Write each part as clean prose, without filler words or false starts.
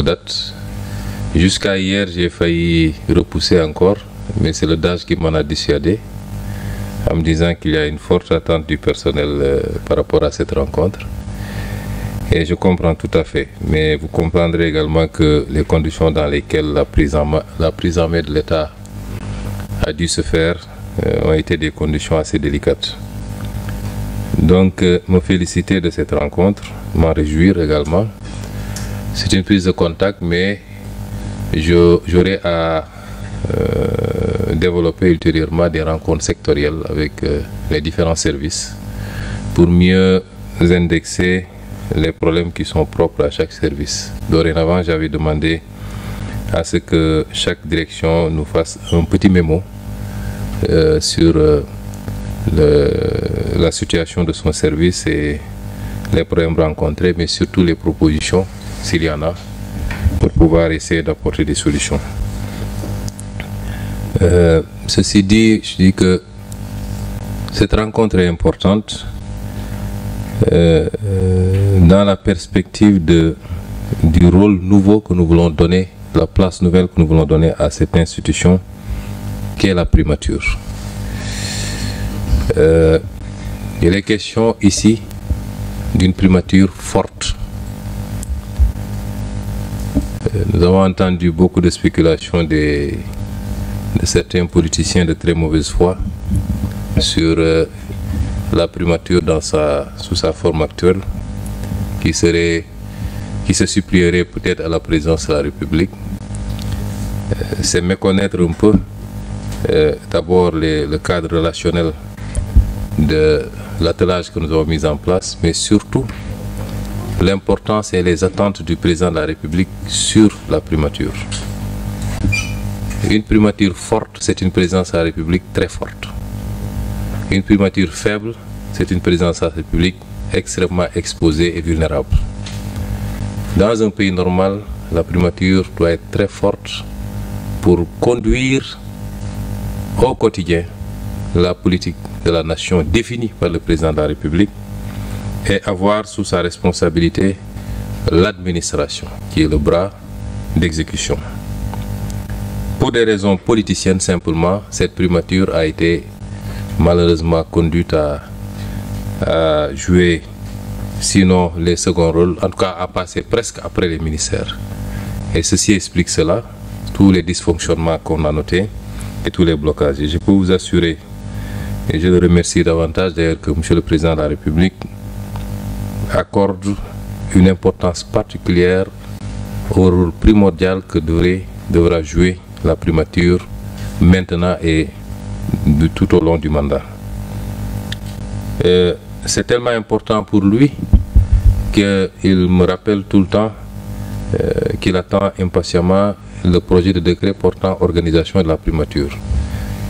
date. Jusqu'à hier, j'ai failli repousser encore, mais c'est le DAGE qui m'en a dissuadé, en me disant qu'il y a une forte attente du personnel par rapport à cette rencontre. Et je comprends tout à fait, mais vous comprendrez également que les conditions dans lesquelles la prise en main de l'État a dû se faire ont été des conditions assez délicates. Donc, me féliciter de cette rencontre, m'en réjouir également. C'est une prise de contact, mais j'aurai à développer ultérieurement des rencontres sectorielles avec les différents services pour mieux indexer les problèmes qui sont propres à chaque service. Dorénavant, j'avais demandé à ce que chaque direction nous fasse un petit mémo sur la situation de son service et les problèmes rencontrés, mais surtout les propositions, s'il y en a, pour pouvoir essayer d'apporter des solutions. Ceci dit, je dis que cette rencontre est importante dans la perspective du rôle nouveau que nous voulons donner, la place nouvelle que nous voulons donner à cette institution qui est la primature. Il est question ici d'une primature forte. Nous avons entendu beaucoup de spéculations de certains politiciens de très mauvaise foi sur la primature sous sa forme actuelle, qui se supplierait peut-être à la présidence de la République. C'est méconnaître un peu d'abord le cadre relationnel de l'attelage que nous avons mis en place, mais surtout l'importance et les attentes du président de la République sur la primature. Une primature forte, c'est une présidence de la République très forte. Une primature faible, c'est une présidence de la République extrêmement exposée et vulnérable. Dans un pays normal, la primature doit être très forte pour conduire au quotidien la politique de la nation définie par le président de la République et avoir sous sa responsabilité l'administration, qui est le bras d'exécution. Pour des raisons politiciennes simplement, cette primature a été malheureusement conduite à jouer, sinon les seconds rôles, en tout cas à passer presque après les ministères. Et ceci explique cela, tous les dysfonctionnements qu'on a notés et tous les blocages. Et je peux vous assurer, et je le remercie davantage d'ailleurs, que M. le Président de la République accorde une importance particulière au rôle primordial que devra jouer la primature maintenant et tout au long du mandat. C'est tellement important pour lui qu'il me rappelle tout le temps qu'il attend impatiemment le projet de décret portant organisation de la primature.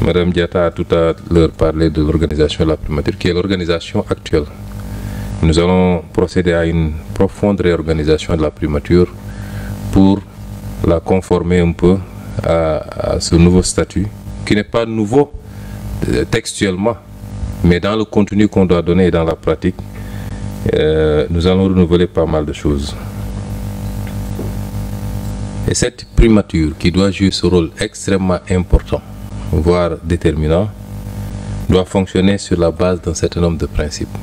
Madame Diatta a tout à l'heure parlé de l'organisation de la primature, qui est l'organisation actuelle. Nous allons procéder à une profonde réorganisation de la primature pour la conformer un peu à ce nouveau statut, qui n'est pas nouveau textuellement, mais dans le contenu qu'on doit donner et dans la pratique, nous allons renouveler pas mal de choses. Et cette primature, qui doit jouer ce rôle extrêmement important, voire déterminant, doit fonctionner sur la base d'un certain nombre de principes.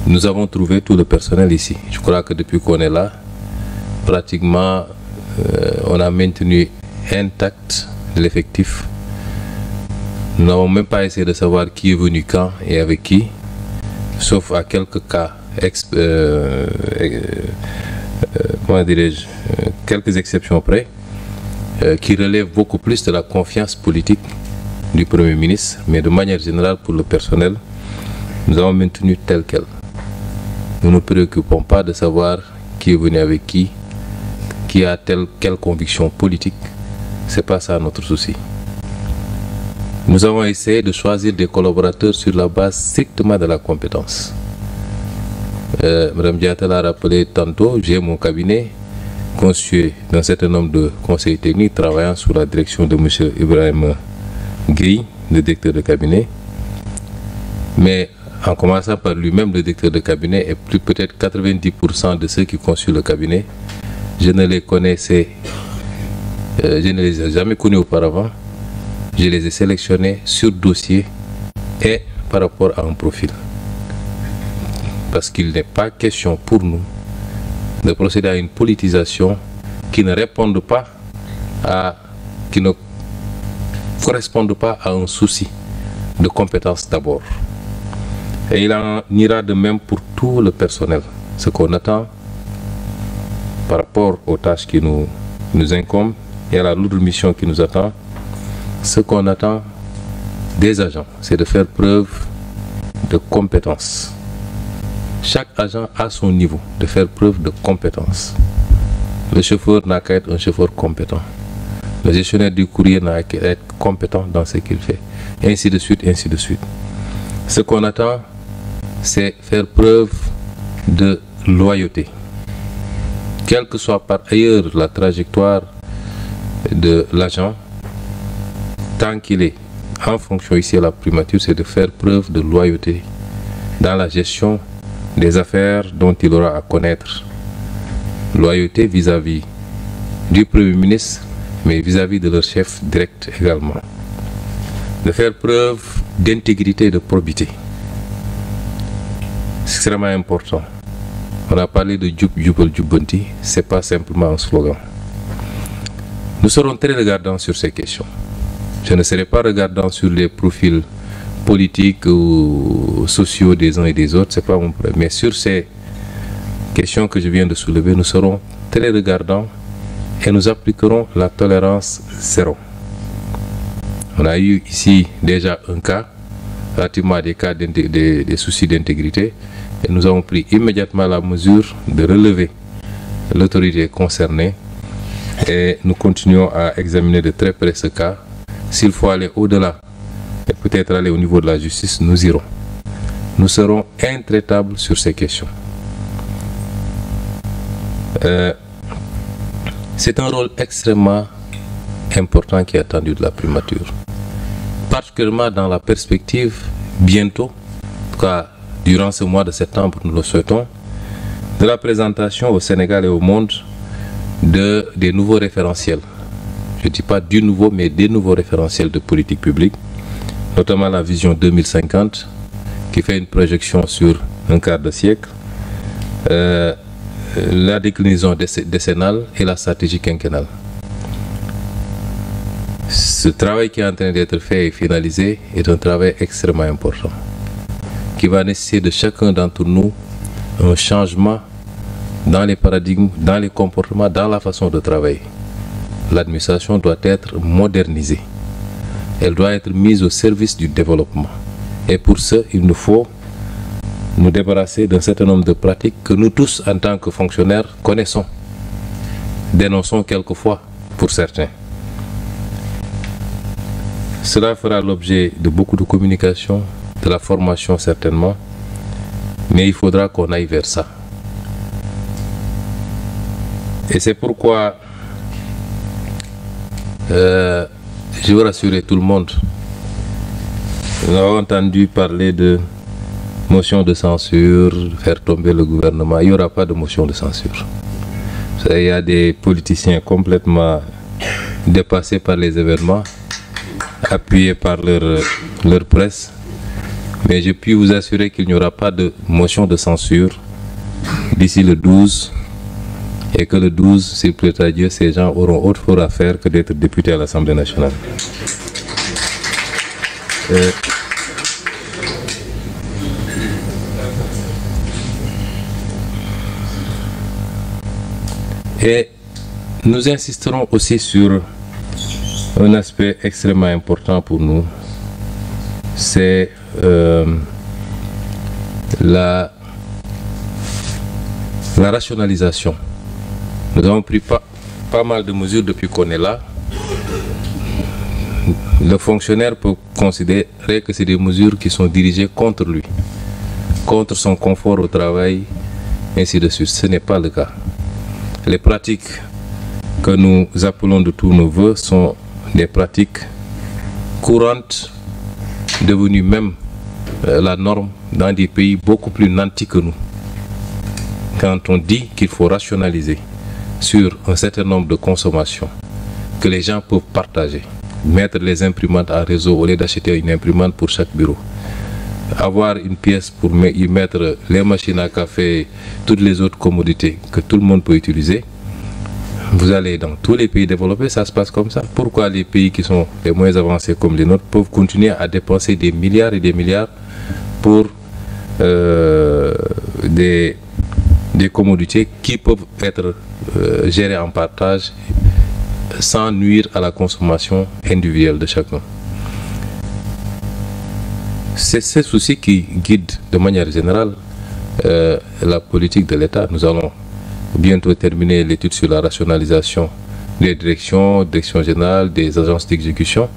Nous avons trouvé tout le personnel ici. Je crois que depuis qu'on est là, pratiquement, on a maintenu intact l'effectif. Nous n'avons même pas essayé de savoir qui est venu quand et avec qui, sauf à quelques cas, comment dirais-je, quelques exceptions près, qui relèvent beaucoup plus de la confiance politique du Premier ministre, mais de manière générale pour le personnel, nous avons maintenu tel quel. Nous ne nous préoccupons pas de savoir qui est venu avec qui a quelle conviction politique. Ce n'est pas ça notre souci. Nous avons essayé de choisir des collaborateurs sur la base strictement de la compétence. Mme Diatta l'a rappelé tantôt, j'ai mon cabinet constitué d'un certain nombre de conseils techniques travaillant sous la direction de M. Ibrahim Gueye, le directeur de cabinet. Mais en commençant par lui-même, le directeur de cabinet, et plus peut-être 90% de ceux qui conçurent le cabinet, je ne les connaissais, je ne les ai jamais connus auparavant. Je les ai sélectionnés sur dossier et par rapport à un profil. Parce qu'il n'est pas question pour nous de procéder à une politisation qui ne réponde pas à, qui ne corresponde pas à un souci de compétence d'abord. Et il en ira de même pour tout le personnel. Ce qu'on attend par rapport aux tâches qui nous incombent et à la lourde mission qui nous attend, ce qu'on attend des agents, c'est de faire preuve de compétence. Chaque agent a son niveau, de faire preuve de compétence. Le chauffeur n'a qu'à être un chauffeur compétent. Le gestionnaire du courrier n'a qu'à être compétent dans ce qu'il fait. Et ainsi de suite, ainsi de suite. Ce qu'on attend, c'est faire preuve de loyauté. Quelle que soit par ailleurs la trajectoire de l'agent, tant qu'il est en fonction ici à la primature, c'est de faire preuve de loyauté dans la gestion des affaires dont il aura à connaître. Loyauté vis-à-vis du Premier ministre, mais vis-à-vis de leur chef direct également. De faire preuve d'intégrité et de probité. C'est extrêmement important. On a parlé de Djoub Djoubal Djoubanti, ce n'est pas simplement un slogan. Nous serons très regardants sur ces questions. Je ne serai pas regardant sur les profils politiques ou sociaux des uns et des autres, ce n'est pas mon problème. Mais sur ces questions que je viens de soulever, nous serons très regardants et nous appliquerons la tolérance zéro. On a eu ici déjà un cas, relativement à des cas des soucis d'intégrité, et nous avons pris immédiatement la mesure de relever l'autorité concernée et nous continuons à examiner de très près ce cas. S'il faut aller au-delà et peut-être aller au niveau de la justice, nous irons. Nous serons intraitables sur ces questions. C'est un rôle extrêmement important qui est attendu de la primature. Particulièrement dans la perspective, bientôt, en tout cas durant ce mois de septembre, nous le souhaitons, de la présentation au Sénégal et au monde des nouveaux référentiels. Je ne dis pas du nouveau, mais des nouveaux référentiels de politique publique, notamment la vision 2050, qui fait une projection sur un quart de siècle, la déclinaison décennale et la stratégie quinquennale. Ce travail qui est en train d'être fait et finalisé est un travail extrêmement important, qui va nécessiter de chacun d'entre nous un changement dans les paradigmes, dans les comportements, dans la façon de travailler. L'administration doit être modernisée. Elle doit être mise au service du développement. Et pour ce, il nous faut nous débarrasser d'un certain nombre de pratiques que nous tous, en tant que fonctionnaires, connaissons, dénonçons quelquefois pour certains. Cela fera l'objet de beaucoup de communication, de la formation certainement, mais il faudra qu'on aille vers ça. Et c'est pourquoi je veux rassurer tout le monde. Nous avons entendu parler de motion de censure, faire tomber le gouvernement. Il n'y aura pas de motion de censure. Il y a des politiciens complètement dépassés par les événements, appuyés par leur presse. Mais je puis vous assurer qu'il n'y aura pas de motion de censure d'ici le 12. Et que le 12, s'il plaît à Dieu, ces gens auront autre chose à faire que d'être députés à l'Assemblée nationale. Et nous insisterons aussi sur un aspect extrêmement important pour nous, c'est la rationalisation. Nous avons pris pas mal de mesures depuis qu'on est là. Le fonctionnaire peut considérer que c'est des mesures qui sont dirigées contre lui, contre son confort au travail, ainsi de suite. Ce n'est pas le cas. Les pratiques que nous appelons de tous nos voeux sont des pratiques courantes, devenues même la norme dans des pays beaucoup plus nantis que nous. Quand on dit qu'il faut rationaliser sur un certain nombre de consommations que les gens peuvent partager, mettre les imprimantes en réseau au lieu d'acheter une imprimante pour chaque bureau, avoir une pièce pour y mettre les machines à café, toutes les autres commodités que tout le monde peut utiliser. Vous allez dans tous les pays développés, ça se passe comme ça. Pourquoi les pays qui sont les moins avancés comme les nôtres peuvent continuer à dépenser des milliards et des milliards pour des commodités qui peuvent être gérées en partage sans nuire à la consommation individuelle de chacun? C'est ce souci qui guide de manière générale la politique de l'État. Nous allons bientôt terminer l'étude sur la rationalisation des directions générales, des agences d'exécution.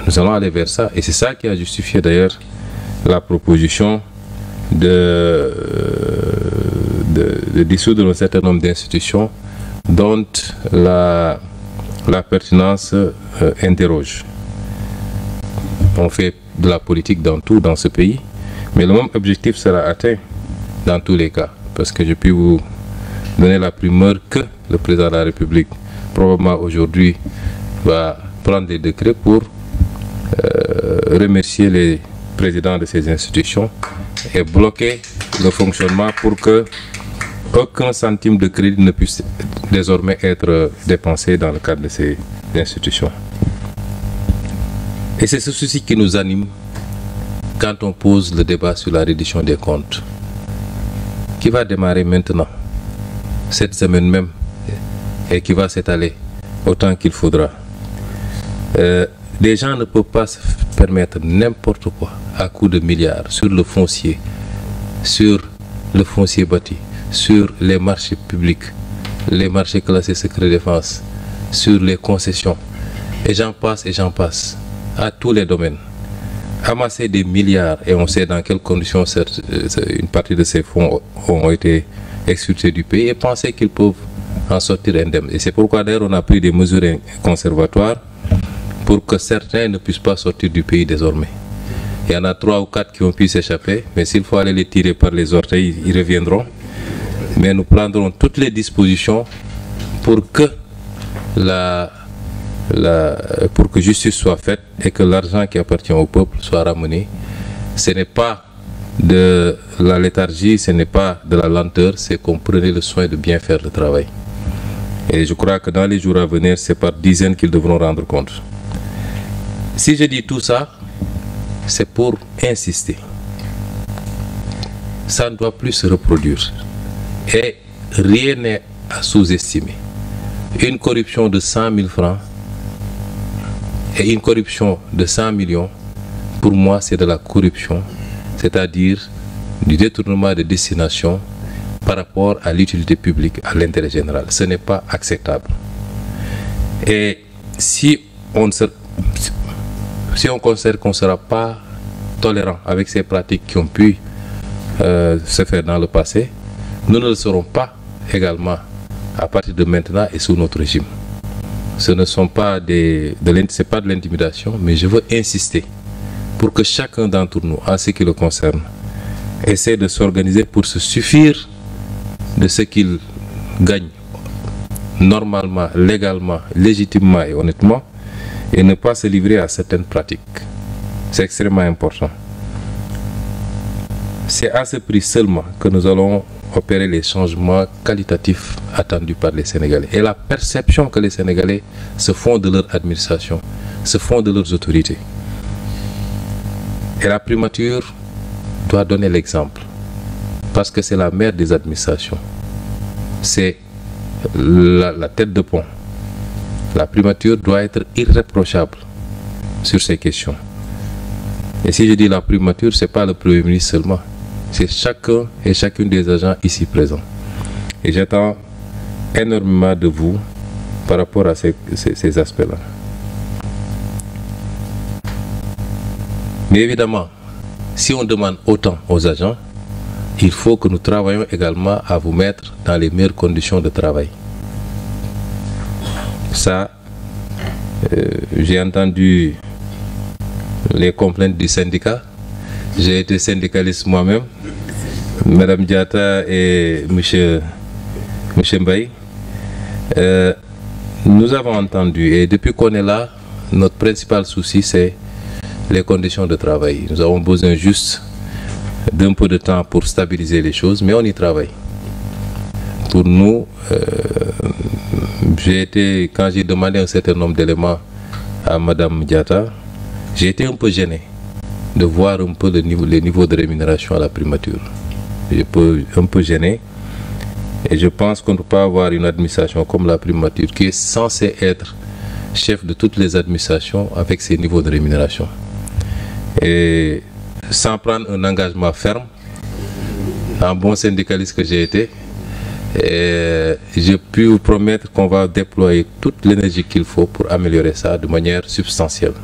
Nous allons aller vers ça. Et c'est ça qui a justifié d'ailleurs la proposition de dissoudre un certain nombre d'institutions dont la pertinence interroge. On fait de la politique dans tout dans ce pays, mais le même objectif sera atteint dans tous les cas, parce que je puis vous donner la primeur que le président de la République probablement aujourd'hui va prendre des décrets pour remercier les présidents de ces institutions et bloquer le fonctionnement pour que aucun centime de crédit ne puisse désormais être dépensé dans le cadre de ces institutions. Et c'est ce souci qui nous anime quand on pose le débat sur la reddition des comptes, qui va démarrer maintenant, cette semaine même, et qui va s'étaler autant qu'il faudra. Les gens ne peuvent pas se permettre n'importe quoi à coût de milliards sur le foncier bâti, sur les marchés publics, les marchés classés secret défense, sur les concessions, et j'en passe, à tous les domaines. Amasser des milliards, et on sait dans quelles conditions une partie de ces fonds ont été expulsés du pays, et penser qu'ils peuvent en sortir indemnes. Et c'est pourquoi d'ailleurs on a pris des mesures conservatoires pour que certains ne puissent pas sortir du pays désormais. Il y en a 3 ou 4 qui ont pu s'échapper, mais s'il faut aller les tirer par les orteils, ils reviendront. Mais nous prendrons toutes les dispositions pour que justice soit faite et que l'argent qui appartient au peuple soit ramené. Ce n'est pas de la léthargie, ce n'est pas de la lenteur, c'est qu'on prenait le soin de bien faire le travail. Et je crois que dans les jours à venir, c'est par dizaines qu'ils devront rendre compte. Si je dis tout ça, c'est pour insister. Ça ne doit plus se reproduire. Et rien n'est à sous-estimer. Une corruption de 100 000 francs et une corruption de 100 millions, pour moi, c'est de la corruption, c'est-à-dire du détournement de destination par rapport à l'utilité publique, à l'intérêt général. Ce n'est pas acceptable. Et si on considère qu'on ne sera pas tolérant avec ces pratiques qui ont pu se faire dans le passé, nous ne le serons pas également à partir de maintenant et sous notre régime. Ce ne sont pas de l'intimidation, mais je veux insister pour que chacun d'entre nous, en ce qui le concerne, essaie de s'organiser pour se suffire de ce qu'il gagne normalement, légalement, légitimement et honnêtement, et ne pas se livrer à certaines pratiques. C'est extrêmement important. C'est à ce prix seulement que nous allons opérer les changements qualitatifs attendus par les Sénégalais. Et la perception que les Sénégalais se font de leur administration, se font de leurs autorités. Et la primature doit donner l'exemple. Parce que c'est la mère des administrations. C'est la tête de pont. La primature doit être irréprochable sur ces questions. Et si je dis la primature, ce n'est pas le Premier ministre seulement. C'est chacun et chacune des agents ici présents. Et j'attends énormément de vous par rapport à ces aspects-là. Mais évidemment, si on demande autant aux agents, il faut que nous travaillions également à vous mettre dans les meilleures conditions de travail. Ça, j'ai entendu les complaintes du syndicat. J'ai été syndicaliste moi-même. Madame Diatta et Monsieur Mbaye, nous avons entendu, et depuis qu'on est là, notre principal souci, c'est les conditions de travail. Nous avons besoin juste d'un peu de temps pour stabiliser les choses, mais on y travaille. Pour nous, quand j'ai demandé un certain nombre d'éléments à Madame Diatta, j'ai été un peu gêné de voir un peu les niveaux de rémunération à la primature. J'ai un peu gêné, et je pense qu'on ne peut pas avoir une administration comme la primature qui est censée être chef de toutes les administrations avec ces niveaux de rémunération. Et sans prendre un engagement ferme, en bon syndicaliste que j'ai été, j'ai pu vous promettre qu'on va déployer toute l'énergie qu'il faut pour améliorer ça de manière substantielle.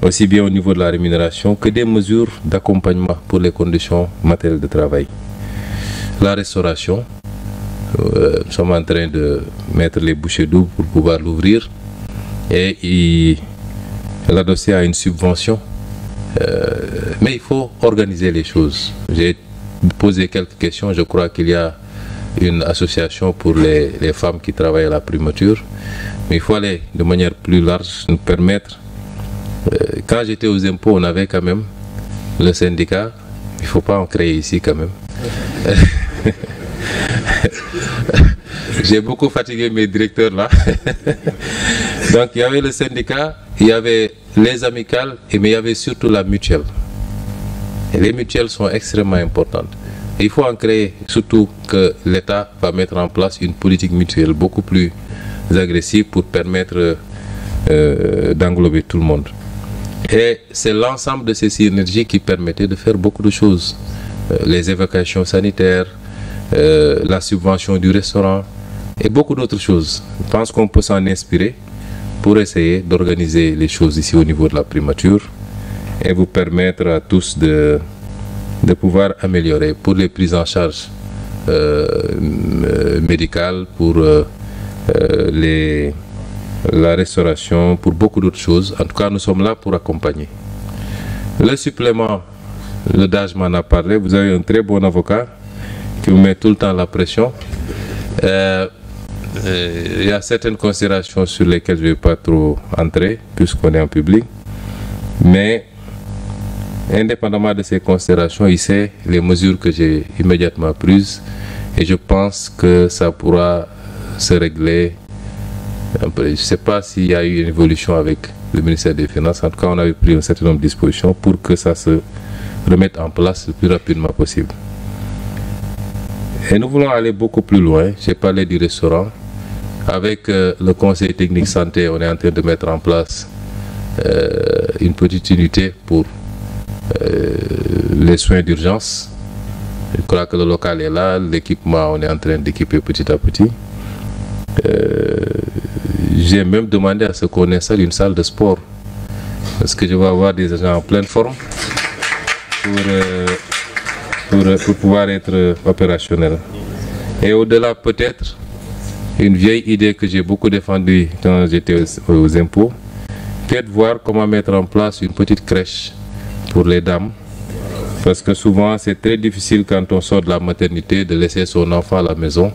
Aussi bien au niveau de la rémunération que des mesures d'accompagnement pour les conditions matérielles de travail. La restauration, nous sommes en train de mettre les bouchées doubles pour pouvoir l'ouvrir et l'adosser à une subvention. Mais il faut organiser les choses. J'ai posé quelques questions. Je crois qu'il y a une association pour les femmes qui travaillent à la primature. Mais il faut aller de manière plus large, nous permettre. Quand j'étais aux impôts, on avait quand même le syndicat. Il ne faut pas en créer ici quand même. J'ai beaucoup fatigué mes directeurs là. Donc il y avait le syndicat, il y avait les amicales, mais il y avait surtout la mutuelle. Et les mutuelles sont extrêmement importantes. Et il faut en créer, surtout que l'État va mettre en place une politique mutuelle beaucoup plus agressive pour permettre d'englober tout le monde. Et c'est l'ensemble de ces synergies qui permettait de faire beaucoup de choses. Les évacuations sanitaires, la subvention du restaurant et beaucoup d'autres choses. Je pense qu'on peut s'en inspirer pour essayer d'organiser les choses ici au niveau de la primature et vous permettre à tous de pouvoir améliorer pour les prises en charge médicales, pour la restauration, pour beaucoup d'autres choses. En tout cas, nous sommes là pour accompagner. Le supplément, le DAGE m'en a parlé. Vous avez un très bon avocat qui vous met tout le temps la pression. Il y a certaines considérations sur lesquelles je ne vais pas trop entrer, puisqu'on est en public. Mais, indépendamment de ces considérations, il sait les mesures que j'ai immédiatement prises. Et je pense que ça pourra se régler. Je ne sais pas s'il y a eu une évolution avec le ministère des Finances. En tout cas, on avait pris un certain nombre de dispositions pour que ça se remette en place le plus rapidement possible. Et nous voulons aller beaucoup plus loin. J'ai parlé du restaurant. Avec le Conseil technique santé, on est en train de mettre en place une petite unité pour les soins d'urgence. Je crois que le local est là. L'équipement, on est en train d'équiper petit à petit. J'ai même demandé à ce qu'on installe une salle de sport parce que je vais avoir des agents en pleine forme pour pouvoir être opérationnel. Et au-delà, peut-être, une vieille idée que j'ai beaucoup défendue quand j'étais aux impôts, peut-être voir comment mettre en place une petite crèche pour les dames. Parce que souvent, c'est très difficile quand on sort de la maternité de laisser son enfant à la maison.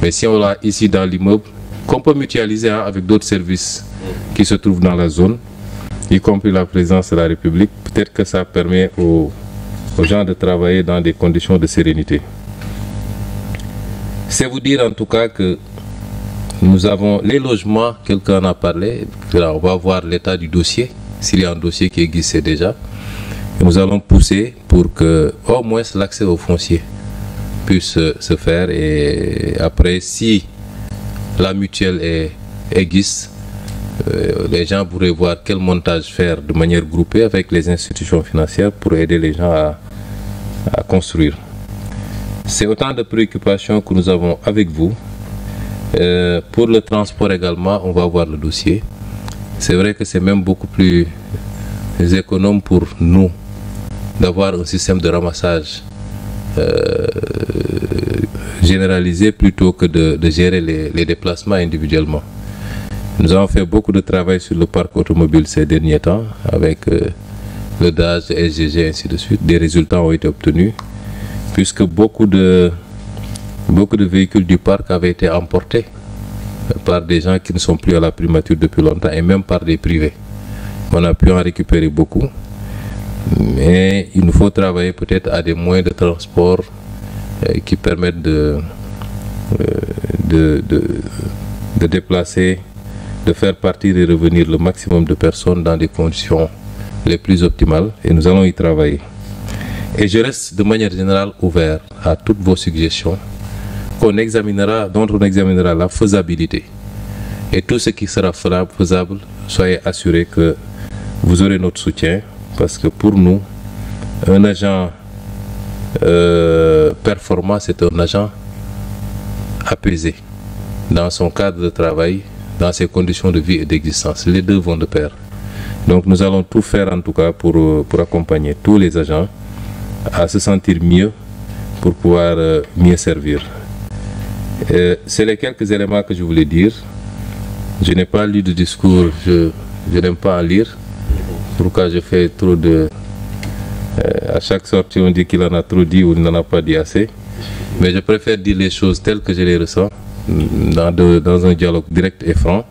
Mais si on l'a ici dans l'immeuble, qu'on peut mutualiser avec d'autres services qui se trouvent dans la zone, y compris la présidence de la République, peut-être que ça permet aux gens de travailler dans des conditions de sérénité. C'est vous dire en tout cas que nous avons les logements, quelqu'un en a parlé, là, on va voir l'état du dossier, s'il y a un dossier qui existe déjà. Et nous allons pousser pour que au moins l'accès au foncier puisse se faire, et après, si la mutuelle existe, les gens pourraient voir quel montage faire de manière groupée avec les institutions financières pour aider les gens à construire. C'est autant de préoccupations que nous avons avec vous. Pour le transport également, on va voir le dossier. C'est vrai que c'est même beaucoup plus économe pour nous d'avoir un système de ramassage généralisé plutôt que de gérer les déplacements individuellement. Nous avons fait beaucoup de travail sur le parc automobile ces derniers temps avec le DAGE, le SGG, ainsi de suite. Des résultats ont été obtenus, puisque beaucoup de véhicules du parc avaient été emportés par des gens qui ne sont plus à la primature depuis longtemps, et même par des privés. On a pu en récupérer beaucoup, mais il nous faut travailler peut-être à des moyens de transport qui permettent de déplacer, de faire partir et revenir le maximum de personnes dans des conditions les plus optimales, et nous allons y travailler. Et je reste de manière générale ouvert à toutes vos suggestions dont on examinera la faisabilité. Et tout ce qui sera faisable, soyez assurés que vous aurez notre soutien, parce que pour nous, un agent performant, c'est un agent apaisé dans son cadre de travail, dans ses conditions de vie et d'existence. Les deux vont de pair. Donc nous allons tout faire en tout cas pour accompagner tous les agents à se sentir mieux pour pouvoir mieux servir. C'est les quelques éléments que je voulais dire. Je n'ai pas lu de discours, je n'aime pas en lire. Pourquoi je fais trop de... à chaque sortie, on dit qu'il en a trop dit ou il n'en a pas dit assez. Mais je préfère dire les choses telles que je les ressens, dans un dialogue direct et franc.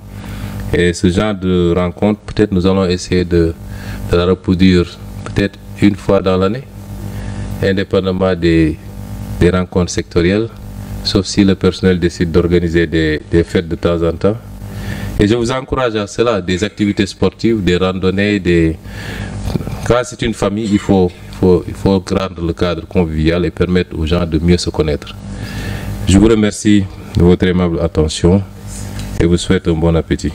Et ce genre de rencontre, peut-être nous allons essayer de la reproduire peut-être une fois dans l'année, indépendamment des rencontres sectorielles, sauf si le personnel décide d'organiser des fêtes de temps en temps. Et je vous encourage à cela, des activités sportives, des randonnées, Quand c'est une famille, il faut rendre le cadre convivial et permettre aux gens de mieux se connaître. Je vous remercie de votre aimable attention et vous souhaite un bon appétit.